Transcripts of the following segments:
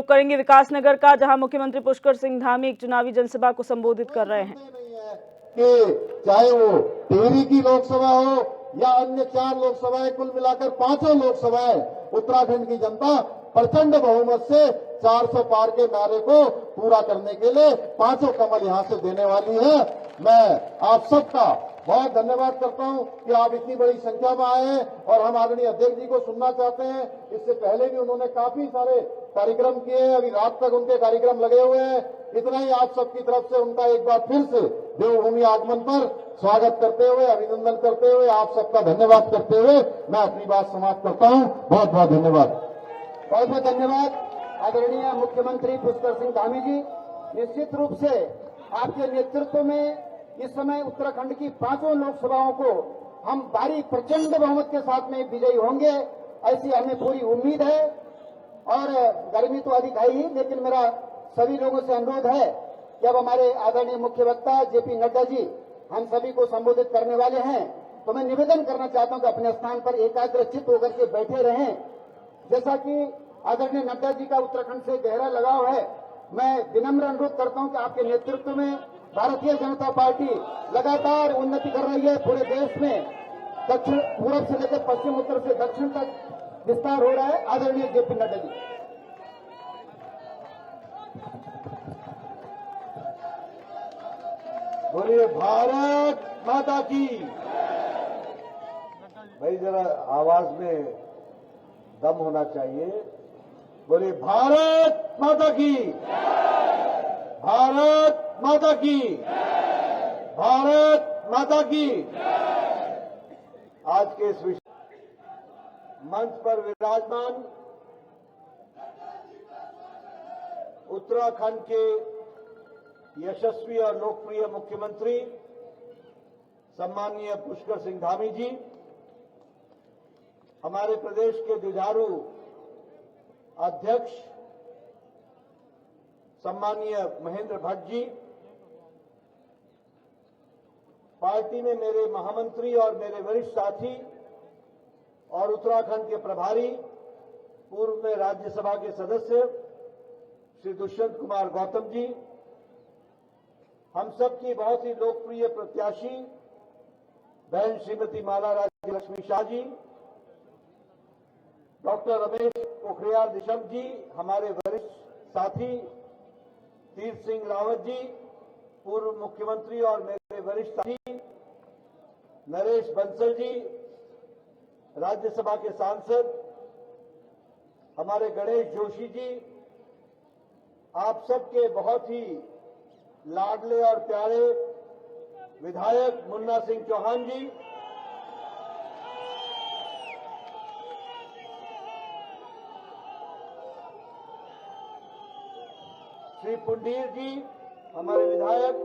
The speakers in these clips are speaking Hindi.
रुख करेंगे विकासनगर का, जहां मुख्यमंत्री पुष्कर सिंह धामी एक चुनावी जनसभा को संबोधित कर रहे हैं। कि चाहे वो टिहरी की लोकसभा हो या अन्य 4 लोकसभाएं, कुल मिलाकर 5 लोकसभाएं, उत्तराखंड की जनता प्रचंड बहुमत से 400 पार के नारे को पूरा करने के लिए 5 कमल यहां से देने वाली है। मैं आप सबका बहुत धन्यवाद करता हूं कि आप इतनी बड़ी संख्या में आए हैं और हम आदरणीय अध्यक्ष जी को सुनना चाहते हैं। इससे पहले भी उन्होंने काफी सारे कार्यक्रम किए हैं, अभी रात तक उनके कार्यक्रम लगे हुए हैं। इतना ही आप सबकी तरफ से उनका एक बार फिर से देवभूमि आगमन पर स्वागत करते हुए, अभिनंदन करते हुए, आप सबका धन्यवाद करते हुए मैं अपनी बात समाप्त करता हूं। बहुत बहुत धन्यवाद। बहुत बहुत धन्यवाद आदरणीय मुख्यमंत्री पुष्कर सिंह धामी जी। निश्चित रूप से आपके नेतृत्व में इस समय उत्तराखंड की 5 लोकसभाओं को हम भारी प्रचंड बहुमत के साथ में विजयी होंगे, ऐसी हमें पूरी उम्मीद है। और गर्मी तो अधिक है ही, लेकिन मेरा सभी लोगों से अनुरोध है कि अब हमारे आदरणीय मुख्य वक्ता जेपी नड्डा जी हम सभी को संबोधित करने वाले हैं, तो मैं निवेदन करना चाहता हूं कि अपने स्थान पर एकाग्रचित्त होकर के बैठे रहें। जैसा कि आदरणीय नड्डा जी का उत्तराखंड से गहरा लगाव है, मैं विनम्र अनुरोध करता हूं कि आपके नेतृत्व में भारतीय जनता पार्टी लगातार उन्नति कर रही है। पूरे देश में दक्षिण पूर्व से लेकर पश्चिम, उत्तर से दक्षिण तक विस्तार हो रहा है। आदरणीय जेपी नड्डा जी। बोलिए भारत माता की। भाई जरा आवाज में दम होना चाहिए। बोलिए भारत माता की, भारत माता की, भारत माता की। आज के इस मंच पर विराजमान उत्तराखंड के यशस्वी और लोकप्रिय मुख्यमंत्री सम्माननीय पुष्कर सिंह धामी जी, हमारे प्रदेश के जुझारू अध्यक्ष सम्माननीय महेंद्र भट्ट जी, पार्टी में मेरे महामंत्री और मेरे वरिष्ठ साथी और उत्तराखंड के प्रभारी, पूर्व में राज्यसभा के सदस्य श्री दुष्यंत कुमार गौतम जी, हम सबकी बहुत ही लोकप्रिय प्रत्याशी बहन श्रीमती माला राज्य लक्ष्मी शाह जी, डॉक्टर रमेश पोखरियाल निशंक जी, हमारे वरिष्ठ साथी तीर्थ सिंह रावत जी, पूर्व मुख्यमंत्री और मेरे वरिष्ठ साथी नरेश बंसल जी, राज्यसभा के सांसद हमारे गणेश जोशी जी, आप सबके बहुत ही लाडले और प्यारे विधायक मुन्ना सिंह चौहान जी, श्री पुंडीर जी, हमारे विधायक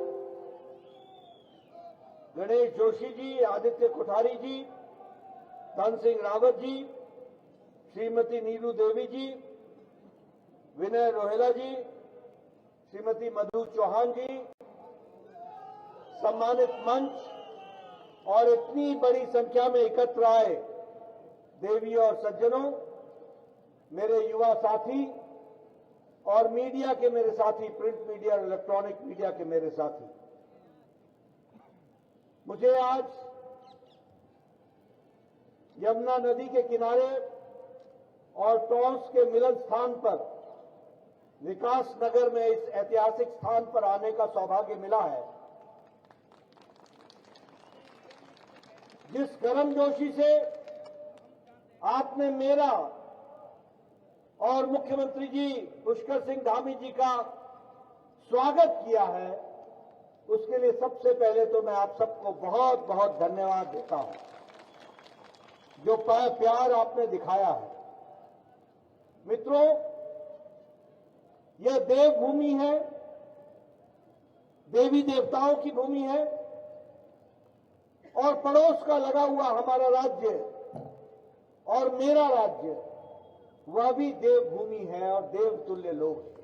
गणेश जोशी जी, आदित्य कोठारी जी, धन सिंह रावत जी, श्रीमती नीलू देवी जी, विनय रोहेला जी, श्रीमती मधु चौहान जी, सम्मानित मंच और इतनी बड़ी संख्या में एकत्र आए देवी और सज्जनों, मेरे युवा साथी और मीडिया के मेरे साथी, प्रिंट मीडिया और इलेक्ट्रॉनिक मीडिया के मेरे साथी, मुझे आज यमुना नदी के किनारे और टॉन्स के मिलन स्थान पर विकास नगर में इस ऐतिहासिक स्थान पर आने का सौभाग्य मिला है। जिस गर्मजोशी से आपने मेरा और मुख्यमंत्री जी पुष्कर सिंह धामी जी का स्वागत किया है, उसके लिए सबसे पहले तो मैं आप सबको बहुत बहुत धन्यवाद देता हूं। जो प्यार आपने दिखाया है मित्रों, यह देवभूमि है, देवी देवताओं की भूमि है और पड़ोस का लगा हुआ हमारा राज्य और मेरा राज्य वह भी देवभूमि है और देवतुल्य लोग हैं।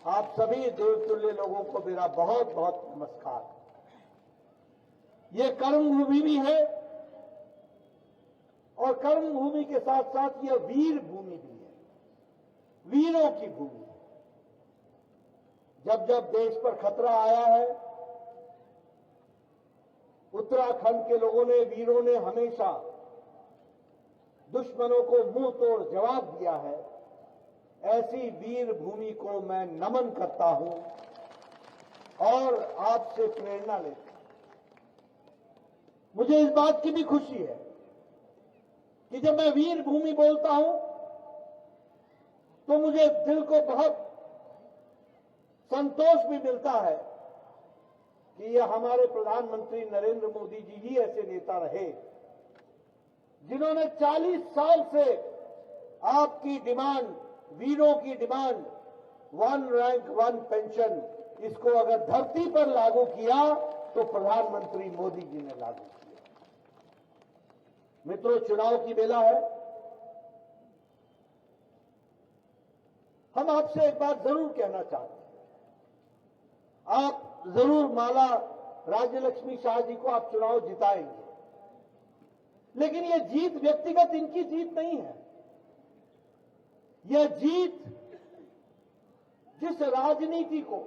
आप सभी देवतुल्य लोगों को मेरा बहुत बहुत नमस्कार। ये कर्मभूमि भी है और कर्मभूमि के साथ साथ यह वीर भूमि भी है। वीरों की भूमि है। जब जब देश पर खतरा आया है, उत्तराखंड के लोगों ने, वीरों ने हमेशा दुश्मनों को मुंह तोड़ जवाब दिया है। ऐसी वीर भूमि को मैं नमन करता हूं और आपसे प्रेरणा लेता हूं। मुझे इस बात की भी खुशी है कि जब मैं वीर भूमि बोलता हूं तो मुझे दिल को बहुत संतोष भी मिलता है कि यह हमारे प्रधानमंत्री नरेंद्र मोदी जी ही ऐसे नेता रहे जिन्होंने 40 साल से आपकी डिमांड, वीरों की डिमांड, 1 रैंक 1 पेंशन, इसको अगर धरती पर लागू किया तो प्रधानमंत्री मोदी जी ने लागू किया। मित्रों, चुनाव की बेला है। हम आपसे एक बात जरूर कहना चाहते हैं। आप जरूर माला राज्यलक्ष्मी शाह जी को आप चुनाव जिताएंगे, लेकिन यह जीत व्यक्तिगत इनकी जीत नहीं है। यह जीत जिस राजनीति को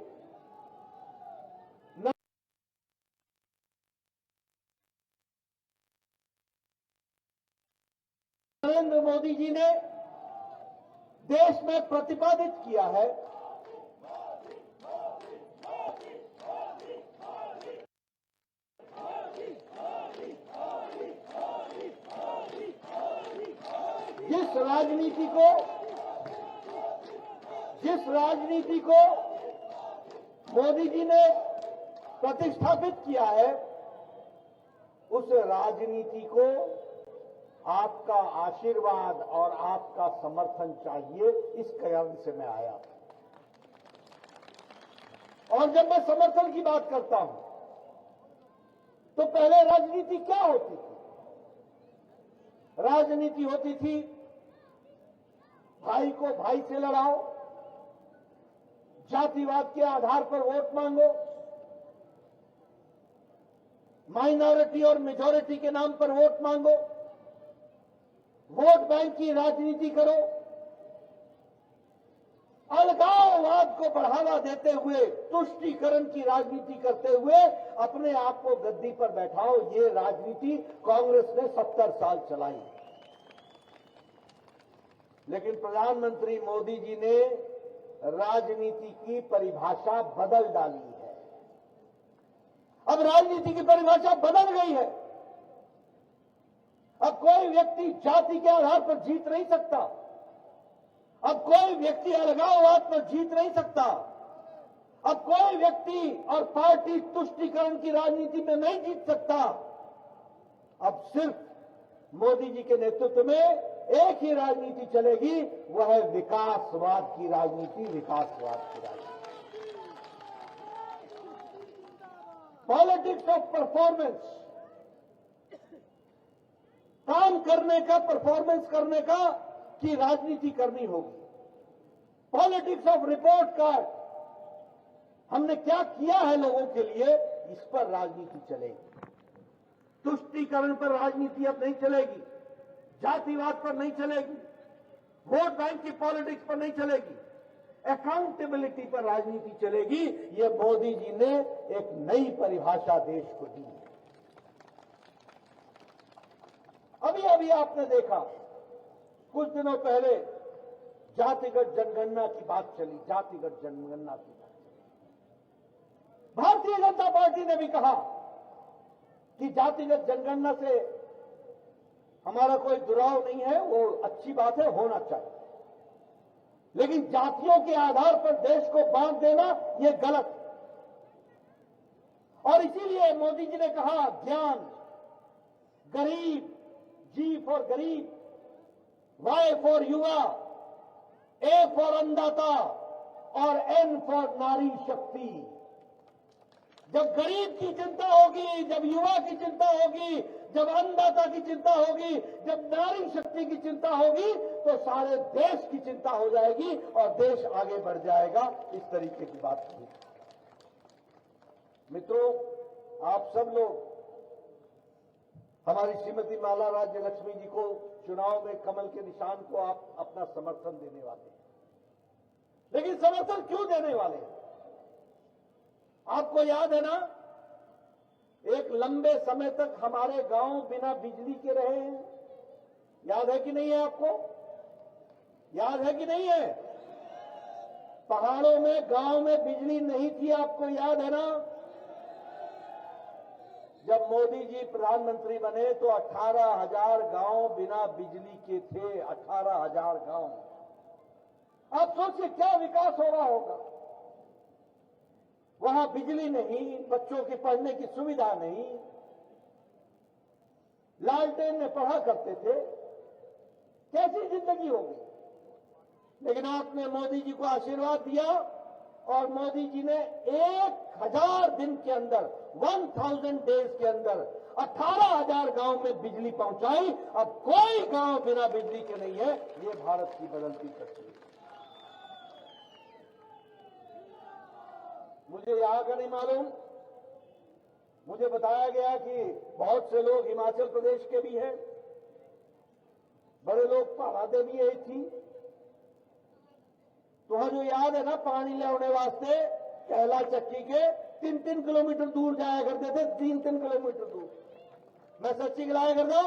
नरेंद्र मोदी जी ने देश में प्रतिपादित किया है, जिस राजनीति को मोदी जी ने प्रतिष्ठापित किया है, उस राजनीति को आपका आशीर्वाद और आपका समर्थन चाहिए। इस कारण से मैं आया। और जब मैं समर्थन की बात करता हूं तो पहले राजनीति क्या होती थी? राजनीति होती थी भाई को भाई से लड़ाओ, जातिवाद के आधार पर वोट मांगो, माइनॉरिटी और मेजॉरिटी के नाम पर वोट मांगो, वोट बैंक की राजनीति करो, अलगाववाद को बढ़ावा देते हुए तुष्टीकरण की राजनीति करते हुए अपने आप को गद्दी पर बैठाओ। ये राजनीति कांग्रेस ने 70 साल चलाई। लेकिन प्रधानमंत्री मोदी जी ने राजनीति की परिभाषा बदल डाली है। अब राजनीति की परिभाषा बदल गई है। अब कोई व्यक्ति जाति के आधार पर जीत नहीं सकता। अब कोई व्यक्ति अलगाववाद पर जीत नहीं सकता। अब कोई व्यक्ति और पार्टी तुष्टीकरण की राजनीति में नहीं जीत सकता। अब सिर्फ मोदी जी के नेतृत्व में एक ही राजनीति चलेगी, वह है विकासवाद की राजनीति, विकासवाद की राजनीति। पॉलिटिक्स ऑफ परफॉर्मेंस, काम करने का, परफॉर्मेंस करने का की राजनीति करनी होगी। पॉलिटिक्स ऑफ रिपोर्ट कार्ड, हमने क्या किया है लोगों के लिए, इस पर राजनीति चलेगी। तुष्टीकरण पर राजनीति अब नहीं चलेगी, जातिवाद पर नहीं चलेगी, वोट बैंक की पॉलिटिक्स पर नहीं चलेगी, अकाउंटेबिलिटी पर राजनीति चलेगी। ये मोदी जी ने एक नई परिभाषा देश को दी है। अभी अभी आपने देखा, कुछ दिनों पहले जातिगत जनगणना की बात चली, जातिगत जनगणना की बात चली। भारतीय जनता पार्टी ने भी कहा कि जातिगत जनगणना से हमारा कोई दुराव नहीं है, वो अच्छी बात है, होना चाहिए। लेकिन जातियों के आधार पर देश को बांट देना ये गलत है। और इसीलिए मोदी जी ने कहा, ध्यान, गरीब, जी फॉर गरीब, वाई फॉर युवा, ए फॉर अन्नदाता और एन फॉर नारी शक्ति। जब गरीब की चिंता होगी, जब युवा की चिंता होगी, जब अन्नदाता की चिंता होगी, जब नारी शक्ति की चिंता होगी, तो सारे देश की चिंता हो जाएगी और देश आगे बढ़ जाएगा। इस तरीके की बात होगी। मित्रों, आप सब लोग हमारी श्रीमती माला राज्य लक्ष्मी जी को चुनाव में कमल के निशान को आप अपना समर्थन देने वाले हैं। लेकिन समर्थन क्यों देने वाले हैं? आपको याद है ना, एक लंबे समय तक हमारे गांव बिना बिजली के रहे हैं। याद है कि नहीं है आपको? याद है कि नहीं है? पहाड़ों में, गांव में बिजली नहीं थी, आपको याद है ना? जब मोदी जी प्रधानमंत्री बने तो 18,000 गांव बिना बिजली के थे। 18,000 गांव। आप सोचिए क्या विकास हो रहा होगा। वहां बिजली नहीं, बच्चों की पढ़ने की सुविधा नहीं, लालटेन में पढ़ा करते थे। कैसी जिंदगी होगी? लेकिन आपने मोदी जी को आशीर्वाद दिया और मोदी जी ने 1,000 दिन के अंदर, 1000 डेज के अंदर 18,000 गांव में बिजली पहुंचाई। अब कोई गांव बिना बिजली के नहीं है। ये भारत की बदलती तस्वीर। मुझे यहां का नहीं मालूम, मुझे बताया गया कि बहुत से लोग हिमाचल प्रदेश के भी हैं, बड़े लोग पहाड़ा देवी यही थी। तो जो याद है ना, पानी लाने वास्ते कहला चक्की के 3-3 किलोमीटर दूर जाया करते थे। 3-3 किलोमीटर दूर। मैं सच्ची गिलाया करता,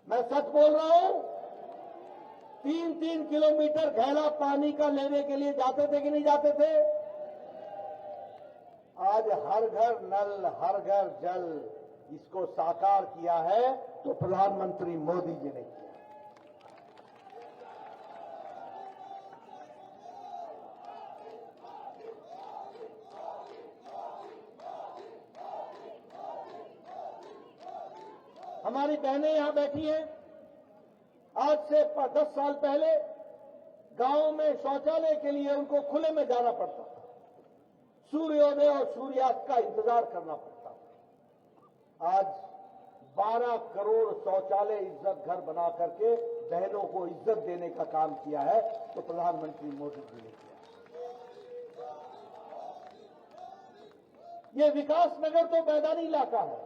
मैं सच बोल रहा हूं। 3-3 किलोमीटर घैला पानी का लेने के लिए जाते थे कि नहीं जाते थे? आज हर घर नल, हर घर जल, इसको साकार किया है तो प्रधानमंत्री मोदी जी ने किया। हमारी बहनें यहां बैठी हैं। आज से 10 साल पहले गांव में शौचालय के लिए उनको खुले में जाना पड़ता था। सूर्योदय और सूर्यास्त का इंतजार करना पड़ता था। आज 12 करोड़ शौचालय इज्जत घर बना करके बहनों को इज्जत देने का काम किया है तो प्रधानमंत्री मोदी जी ने किया। ये विकास नगर तो मैदानी इलाका है,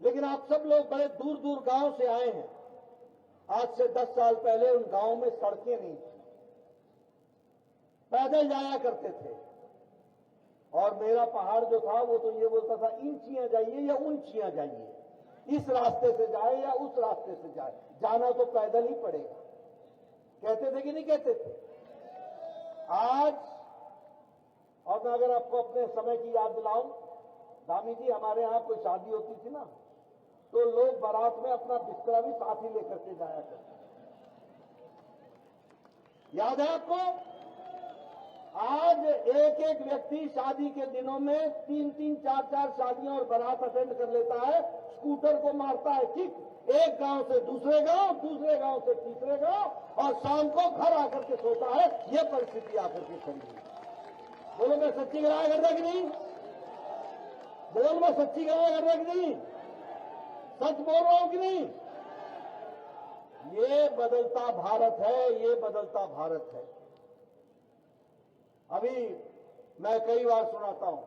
लेकिन आप सब लोग बड़े दूर दूर गांव से आए हैं। आज से 10 साल पहले उन गांव में सड़कें नहीं थी, पैदल जाया करते थे। और मेरा पहाड़ जो था वो तो ये बोलता था, इंचियां जाइए या ऊंचियां जाइए, इस रास्ते से जाए या उस रास्ते से जाए, जाना तो पैदल ही पड़ेगा। कहते थे कि नहीं कहते थे? आज, और मैं अगर आपको अपने समय की याद दिलाऊं, धामी जी, हमारे यहां कोई शादी होती थी ना, तो लोग बारात में अपना बिस्तरा भी साथ ही लेकर के जाया करते। याद है आपको? आज एक एक व्यक्ति शादी के दिनों में 3-3, 4-4 शादियां और बारात अटेंड कर लेता है। स्कूटर को मारता है किक, एक गांव से दूसरे गांव, दूसरे गांव से तीसरे गांव, और शाम को घर आकर के सोता है। ये परिस्थिति आकर के खड़ी है। बोलो मैं सच्ची गवाही कर रहा कि नहीं? बोलो मैं सच्ची गवाही कर रहा कि नहीं? सच बोल रहा हूं कि नहीं? ये बदलता भारत है, ये बदलता भारत है। अभी मैं कई बार सुनाता हूं,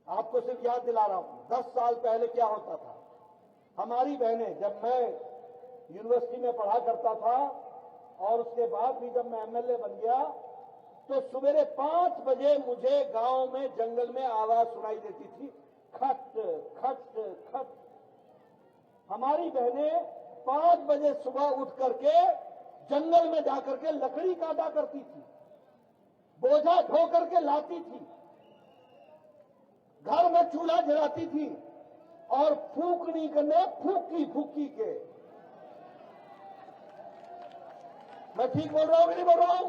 आपको सिर्फ याद दिला रहा हूं। 10 साल पहले क्या होता था? हमारी बहनें, जब मैं यूनिवर्सिटी में पढ़ा करता था और उसके बाद भी जब मैं एमएलए बन गया, तो सवेरे 5 बजे मुझे गांव में जंगल में आवाज सुनाई देती थी, खट खट खट। हमारी बहनें 5 बजे सुबह उठ करके जंगल में जाकर के लकड़ी काटा करती थी, बोझा ढो करके लाती थी, घर में चूल्हा जलाती थी और फूकनी करने फूकी फूकी के। मैं ठीक बोल रहा हूं कि नहीं बोल रहा हूं?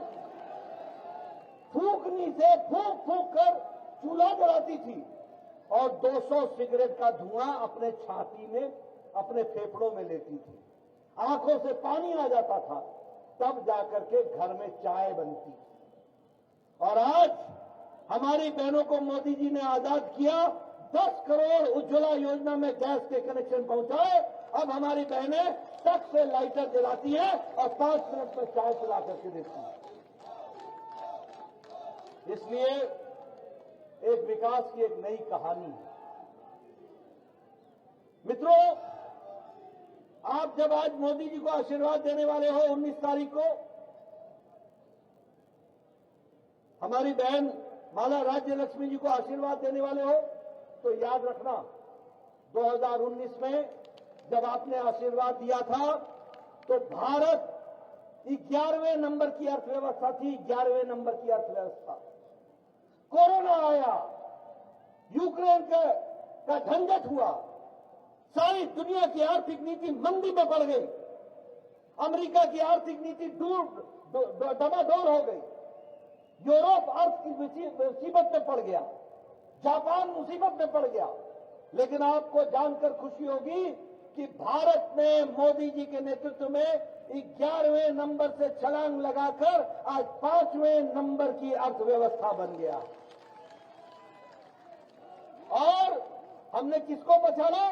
फूकनी से फूक फूक कर चूल्हा जलाती थी और 200 सिगरेट का धुआं अपने छाती में, अपने फेफड़ों में लेती थी। आंखों से पानी आ जाता था, तब जाकर के घर में चाय बनती। और आज हमारी बहनों को मोदी जी ने आजाद किया, 10 करोड़ उज्ज्वला योजना में गैस के कनेक्शन पहुंचाए। अब हमारी बहनें टक से लाइटर जलाती है और 5 मिनट में चाय पिला करके देती है। इसलिए एक विकास की एक नई कहानी है। मित्रों, आप जब आज मोदी जी को आशीर्वाद देने वाले हो 19 तारीख को, हमारी बहन माला राज्य लक्ष्मी जी को आशीर्वाद देने वाले हो, तो याद रखना 2019 में जब आपने आशीर्वाद दिया था तो भारत 11वें नंबर की अर्थव्यवस्था थी, 11वें नंबर की अर्थव्यवस्था। कोरोना आया, यूक्रेन का झंझट हुआ, सारी दुनिया की आर्थिक नीति मंदी में पड़ गई, अमेरिका की आर्थिक नीति डमाडोल हो गई, यूरोप अर्थ की मुसीबत में पड़ गया, जापान मुसीबत में पड़ गया। लेकिन आपको जानकर खुशी होगी कि भारत ने मोदी जी के नेतृत्व में 11वें नंबर से छलांग लगाकर आज 5वें नंबर की अर्थव्यवस्था बन गया। और हमने किसको पछाड़ा?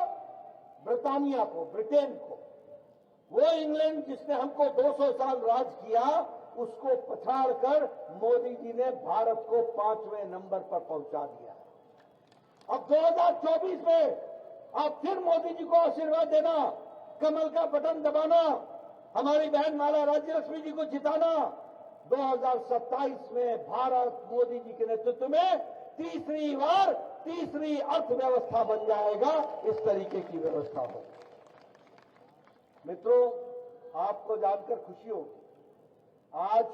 ब्रिटानिया को, ब्रिटेन को। वो इंग्लैंड जिसने हमको 200 साल राज किया, उसको पछाड़कर मोदी जी ने भारत को 5वें नंबर पर पहुंचा दिया। अब 2024 में आप फिर मोदी जी को आशीर्वाद देना, कमल का बटन दबाना, हमारी बहन माला राज्य लक्ष्मी जी को जिताना। 2027 में भारत मोदी जी के नेतृत्व में तीसरी बार तीसरी अर्थव्यवस्था बन जाएगा। इस तरीके की व्यवस्था हो। मित्रों, आपको जानकर खुशी होगी, आज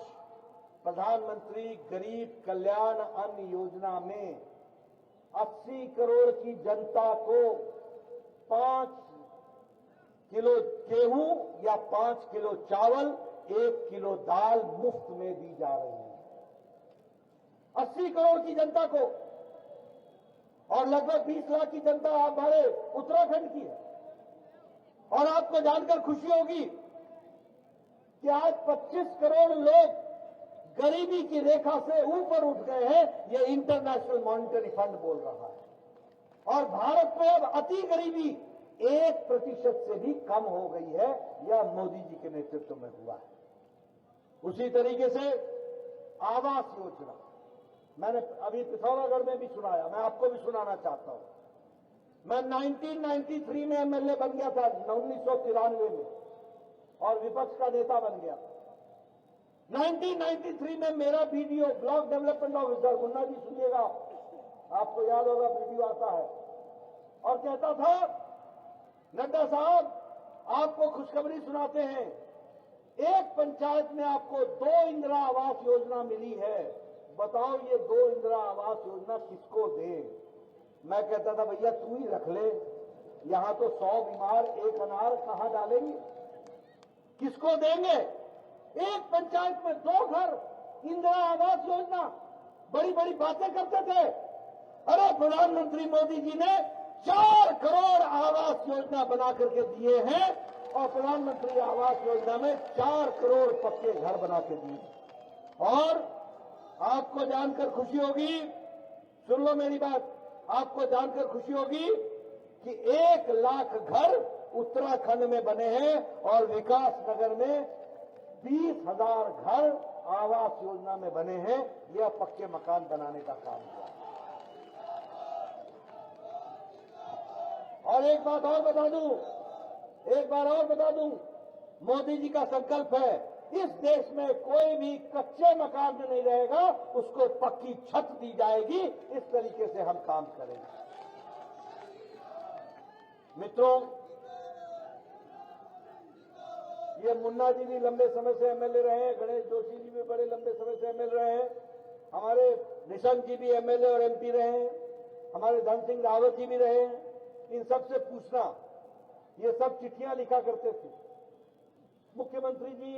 प्रधानमंत्री गरीब कल्याण अन्न योजना में 80 करोड़ की जनता को 5 किलो गेहूं या 5 किलो चावल, 1 किलो दाल मुफ्त में दी जा रही है। 80 करोड़ की जनता को, और लगभग 20 लाख की जनता हमारे उत्तराखंड की है। और आपको जानकर खुशी होगी कि आज 25 करोड़ लोग गरीबी की रेखा से ऊपर उठ गए हैं, यह इंटरनेशनल मॉनिटरी फंड बोल रहा है। और भारत में अब अति गरीबी 1% से भी कम हो गई है, यह मोदी जी के नेतृत्व में हुआ है। उसी तरीके से आवास योजना मैंने अभी पिथौरागढ़ में भी सुनाया, मैं आपको भी सुनाना चाहता हूं। मैं 1993 में एमएलए बन गया था, 1993 में, और विपक्ष का नेता बन गया। 1993 में मेरा BDO, block development officer, Munna ji सुनिएगा, आपको याद होगा, वीडियो आता है, और कहता था, नड्डा साहब आपको खुशखबरी सुनाते हैं, एक पंचायत में आपको 2 इंदिरा आवास योजना मिली है, बताओ ये 2 इंदिरा आवास योजना किसको दे? मैं कहता था, भैया तू ही रख ले, यहां तो 100 बीमार, 1 अनार कहां डालेंगे, किसको देंगे? एक पंचायत में 2 घर, इंदिरा आवास योजना, बड़ी बड़ी बातें करते थे। अरे प्रधानमंत्री मोदी जी ने 4 करोड़ आवास योजना बना करके दिए हैं, और प्रधानमंत्री आवास योजना में 4 करोड़ पक्के घर बना के दिए। और आपको जानकर खुशी होगी, सुन लो मेरी बात, आपको जानकर खुशी होगी कि 1 लाख घर उत्तराखंड में बने हैं, और विकास नगर में 20,000 घर आवास योजना में बने हैं। यह पक्के मकान बनाने का काम हुआ। और एक बात और बता दूं, मोदी जी का संकल्प है, इस देश में कोई भी कच्चे मकान में नहीं रहेगा, उसको पक्की छत दी जाएगी। इस तरीके से हम काम करेंगे। मित्रों, ये मुन्ना जी भी लंबे समय से एमएलए रहे हैं, गणेश जोशी जी भी बड़े लंबे समय से एमएलए रहे हैं, हमारे निशंक जी भी एमएलए और एमपी रहे हैं, हमारे धन सिंह रावत जी भी रहे हैं। इन सबसे पूछना, ये सब चिट्ठियां लिखा करते थे, मुख्यमंत्री जी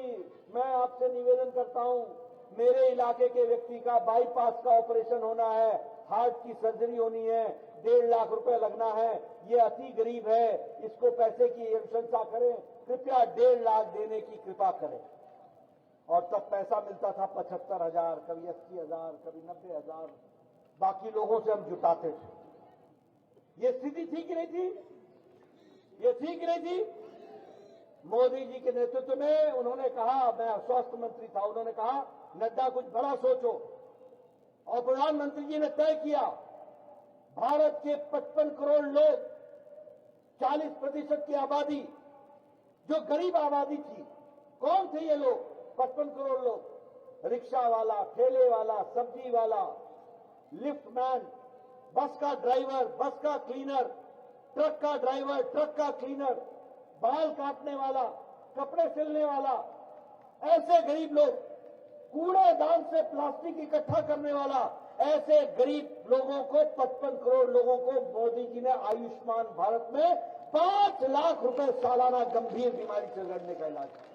मैं आपसे निवेदन करता हूं, मेरे इलाके के व्यक्ति का बाईपास का ऑपरेशन होना है, हार्ट की सर्जरी होनी है, 1.5 लाख रुपए लगना है, ये अति गरीब है, इसको पैसे की अनुशंसा करें, कृपया 1.5 लाख देने की कृपा करें। और तब पैसा मिलता था 75,000, कभी 80,000, कभी 90,000, बाकी लोगों से हम जुटाते थे। ये स्थिति थी कि नहीं थी? ये थी कि नहीं थी? मोदी जी के नेतृत्व में उन्होंने कहा, मैं स्वास्थ्य मंत्री था, उन्होंने कहा नड्डा कुछ बड़ा सोचो, और प्रधानमंत्री जी ने तय किया, भारत के 55 करोड़ लोग, 40% की आबादी, जो गरीब आबादी थी। कौन थे ये लोग? 55 करोड़ लोग। रिक्शा वाला, ठेले वाला, सब्जी वाला, लिफ्ट मैन, बस का ड्राइवर, बस का क्लीनर, ट्रक का ड्राइवर, ट्रक का क्लीनर, बाल काटने वाला, कपड़े सिलने वाला, ऐसे गरीब लोग, कूड़ेदान से प्लास्टिक इकट्ठा करने वाला, ऐसे गरीब लोगों को 55 करोड़ लोगों को मोदी जी ने आयुष्मान भारत में 5 लाख रुपए सालाना गंभीर बीमारी से लड़ने का इलाज किया।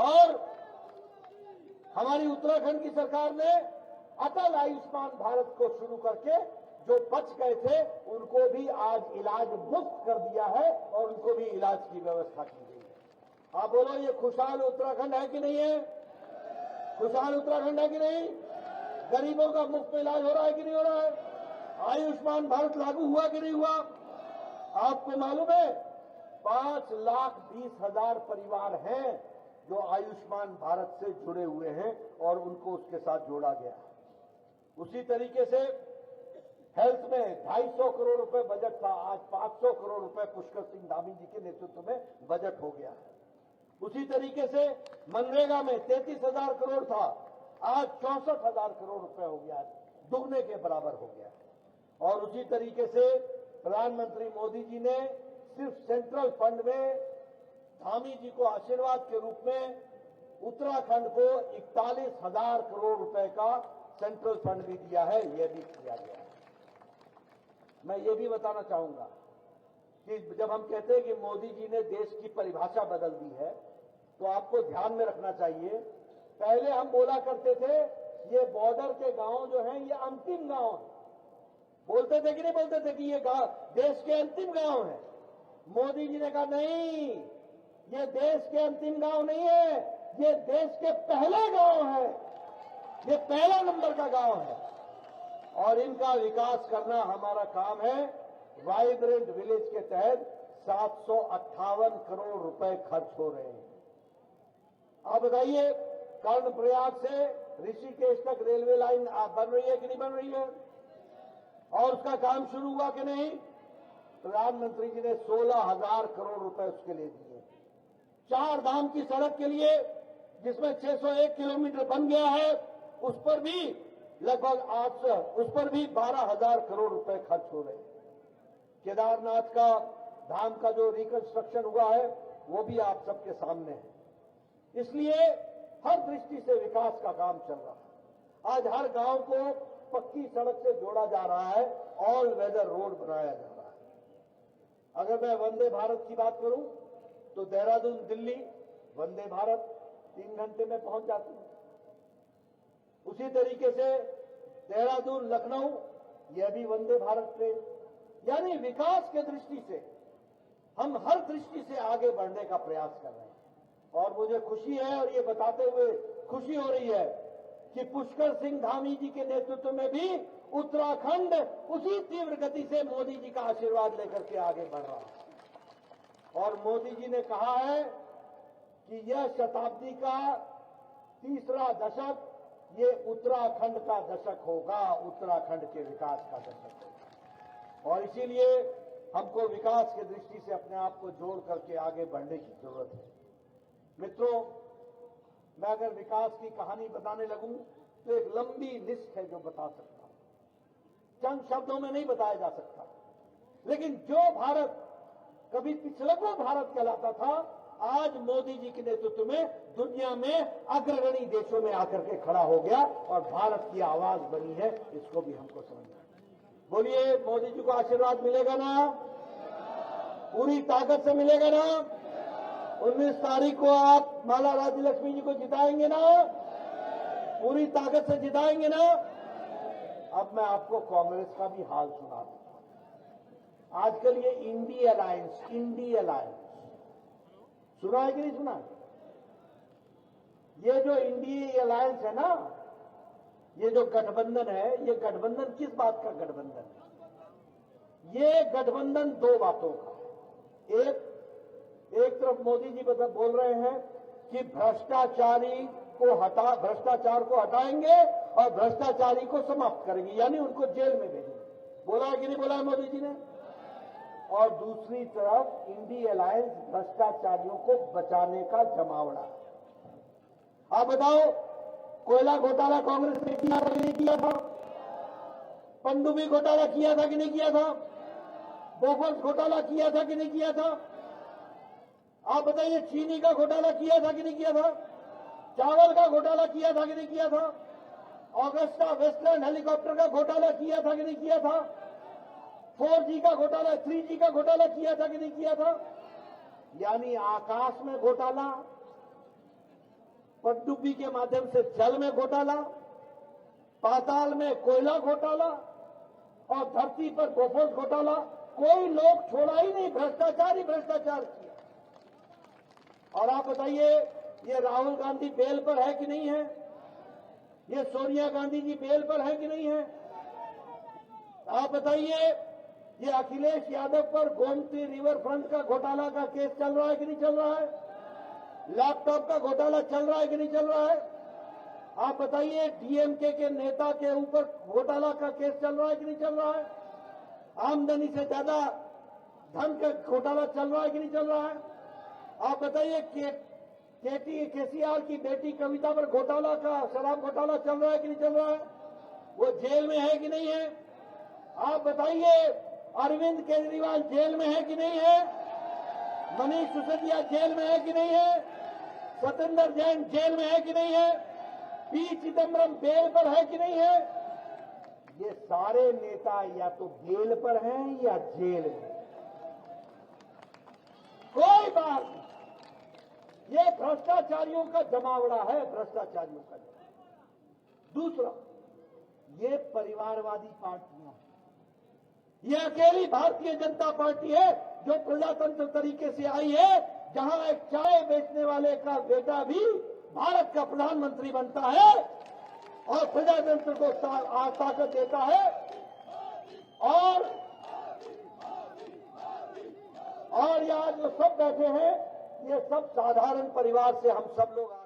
और हमारी उत्तराखंड की सरकार ने अटल आयुष्मान भारत को शुरू करके जो बच गए थे उनको भी आज इलाज मुफ्त कर दिया है और उनको भी इलाज की व्यवस्था की गई है। आप बोलो, ये खुशहाल उत्तराखंड है कि नहीं है? खुशहाल उत्तराखंड है कि नहीं? गरीबों का मुफ्त इलाज हो रहा है कि नहीं हो रहा है? आयुष्मान भारत लागू हुआ कि नहीं हुआ? आपको मालूम है 5,20,000 परिवार हैं जो आयुष्मान भारत से जुड़े हुए हैं और उनको उसके साथ जोड़ा गया है। उसी तरीके से हेल्थ में 250 करोड़ रुपए बजट था, आज 500 करोड़ रुपए पुष्कर सिंह धामी जी के नेतृत्व में बजट हो गया है। उसी तरीके से मनरेगा में 33,000 करोड़ था, आज 64,000 करोड़ रुपए हो गया, दुगने के बराबर हो गया। और उसी तरीके से प्रधानमंत्री मोदी जी ने सिर्फ सेंट्रल फंड में धामी जी को आशीर्वाद के रूप में उत्तराखंड को 41,000 करोड़ रुपए का सेंट्रल फंड भी दिया है, यह भी किया गया है। मैं ये भी बताना चाहूंगा कि जब हम कहते हैं कि मोदी जी ने देश की परिभाषा बदल दी है, तो आपको ध्यान में रखना चाहिए, पहले हम बोला करते थे ये बॉर्डर के गांव जो हैं ये अंतिम गांव है। बोलते थे कि नहीं बोलते थे कि ये गांव देश के अंतिम गांव है? मोदी जी ने कहा नहीं, ये देश के अंतिम गांव नहीं है, ये देश के पहले गांव है, ये पहला नंबर का गांव है और इनका विकास करना हमारा काम है। वाइब्रेंट विलेज के तहत 758 करोड़ रुपए खर्च हो रहे हैं। आप बताइए, कर्णप्रयाग से ऋषिकेश तक रेलवे लाइन बन रही है कि नहीं बन रही है? और उसका काम शुरू हुआ कि नहीं? प्रधानमंत्री जी ने 16,000 करोड़ रुपए उसके लिए दिए। 4 धाम की सड़क के लिए जिसमें 601 किलोमीटर बन गया है, उस पर भी लगभग 800, उस पर भी 12,000 करोड़ रुपए खर्च हो रहे हैं। केदारनाथ का धाम का जो रिकंस्ट्रक्शन हुआ है वो भी आप सबके सामने है। इसलिए हर दृष्टि से विकास का काम चल रहा है। आज हर गांव को पक्की सड़क से जोड़ा जा रहा है, ऑल वेदर रोड बनाया जा रहा है। अगर मैं वंदे भारत की बात करूं तो देहरादून दिल्ली वंदे भारत 3 घंटे में पहुंच जाती है। उसी तरीके से देहरादून लखनऊ, यह भी वंदे भारत ट्रेन। यानी विकास के दृष्टि से हम हर दृष्टि से आगे बढ़ने का प्रयास कर रहे हैं। और मुझे खुशी है और ये बताते हुए खुशी हो रही है कि पुष्कर सिंह धामी जी के नेतृत्व में भी उत्तराखंड उसी तीव्र गति से मोदी जी का आशीर्वाद लेकर के आगे बढ़ रहा है। और मोदी जी ने कहा है कि यह शताब्दी का तीसरा दशक ये उत्तराखंड का दशक होगा, उत्तराखंड के विकास का दशक होगा। और इसीलिए हमको विकास की दृष्टि से अपने आप को जोड़ करके आगे बढ़ने की जरूरत है। मित्रों, मैं अगर विकास की कहानी बताने लगूं तो एक लंबी लिस्ट है जो बता सकता हूं, चंद शब्दों में नहीं बताया जा सकता। लेकिन जो भारत कभी पिछड़कों भारत कहलाता था, आज मोदी जी के नेतृत्व में दुनिया में अग्रगणी देशों में आकर के खड़ा हो गया और भारत की आवाज बनी है। इसको भी हमको समझना। बोलिए, मोदी जी को आशीर्वाद मिलेगा ना? पूरी ताकत से मिलेगा ना? 19 तारीख को आप माला राज्य लक्ष्मी जी को जिताएंगे ना? पूरी ताकत से जिताएंगे ना? अब मैं आपको कांग्रेस का भी हाल सुना देता हूं। आजकल ये इंडी अलायंस सुना है कि नहीं सुना? ये जो इंडी अलायंस है ना, ये जो गठबंधन है, ये गठबंधन किस बात का गठबंधन है? ये गठबंधन 2 बातों का है। एक तरफ मोदी जी बोल रहे हैं कि भ्रष्टाचार को हटाएंगे और भ्रष्टाचारी को समाप्त करेंगे, यानी उनको जेल में भेजेंगे। बोला है कि नहीं बोला है मोदी जी ने? और दूसरी तरफ इंडी अलायंस भ्रष्टाचारियों को बचाने का जमावड़ा। आप बताओ, कोयला घोटाला कांग्रेस ने किया था कि नहीं किया था? पनडुब्बी घोटाला किया था कि नहीं किया था? बोफर्स घोटाला किया था कि नहीं किया था? आप बताइए, चीनी का घोटाला किया था कि नहीं किया था? चावल का घोटाला किया था कि नहीं किया था? ऑगस्टा वेस्टलैंड हेलीकॉप्टर का घोटाला किया था कि नहीं किया था? 4G का घोटाला, 3G का घोटाला किया था कि नहीं किया था? यानी आकाश में घोटाला, पनडुब्बी के माध्यम से जल में घोटाला, पाताल में कोयला घोटाला और धरती पर बोफोर्स घोटाला। कोई लोग छोड़ा ही नहीं, भ्रष्टाचार ही भ्रष्टाचार किया। और आप बताइए, ये राहुल गांधी बेल पर है कि नहीं है? ये सोनिया गांधी जी बेल पर है कि नहीं है? आप बताइए, ये अखिलेश यादव पर गोमती रिवर फ्रंट का घोटाला का केस चल रहा है कि नहीं चल रहा है? लैपटॉप का घोटाला चल रहा है कि नहीं चल रहा है? आप बताइए, डीएमके के नेता के ऊपर घोटाला का केस चल रहा है कि नहीं चल रहा है? आमदनी से ज्यादा धन का घोटाला चल रहा है कि नहीं चल रहा है? आप बताइए, केसीआर की बेटी कविता पर घोटाला का, शराब घोटाला चल रहा है कि नहीं चल रहा है? वो जेल में है कि नहीं है? आप बताइए, अरविंद केजरीवाल जेल में है कि नहीं है? मनीष सिसोदिया जेल में है कि नहीं है? सत्येंद्र जैन जेल में है कि नहीं है? पी चिदम्बरम बेल पर है कि नहीं है? ये सारे नेता या तो बेल पर हैं या जेल में। कोई बात नहीं, ये भ्रष्टाचारियों का जमावड़ा है, भ्रष्टाचारियों का जमावड़ा। दूसरा, ये परिवारवादी पार्टियां, ये अकेली भारतीय जनता पार्टी है जो प्रजातंत्र तरीके से आई है, जहां एक चाय बेचने वाले का बेटा भी भारत का प्रधानमंत्री बनता है और प्रजातंत्र को ताकत देता है। और यहाँ जो सब बैठे हैं, ये सब साधारण परिवार से हम सब लोग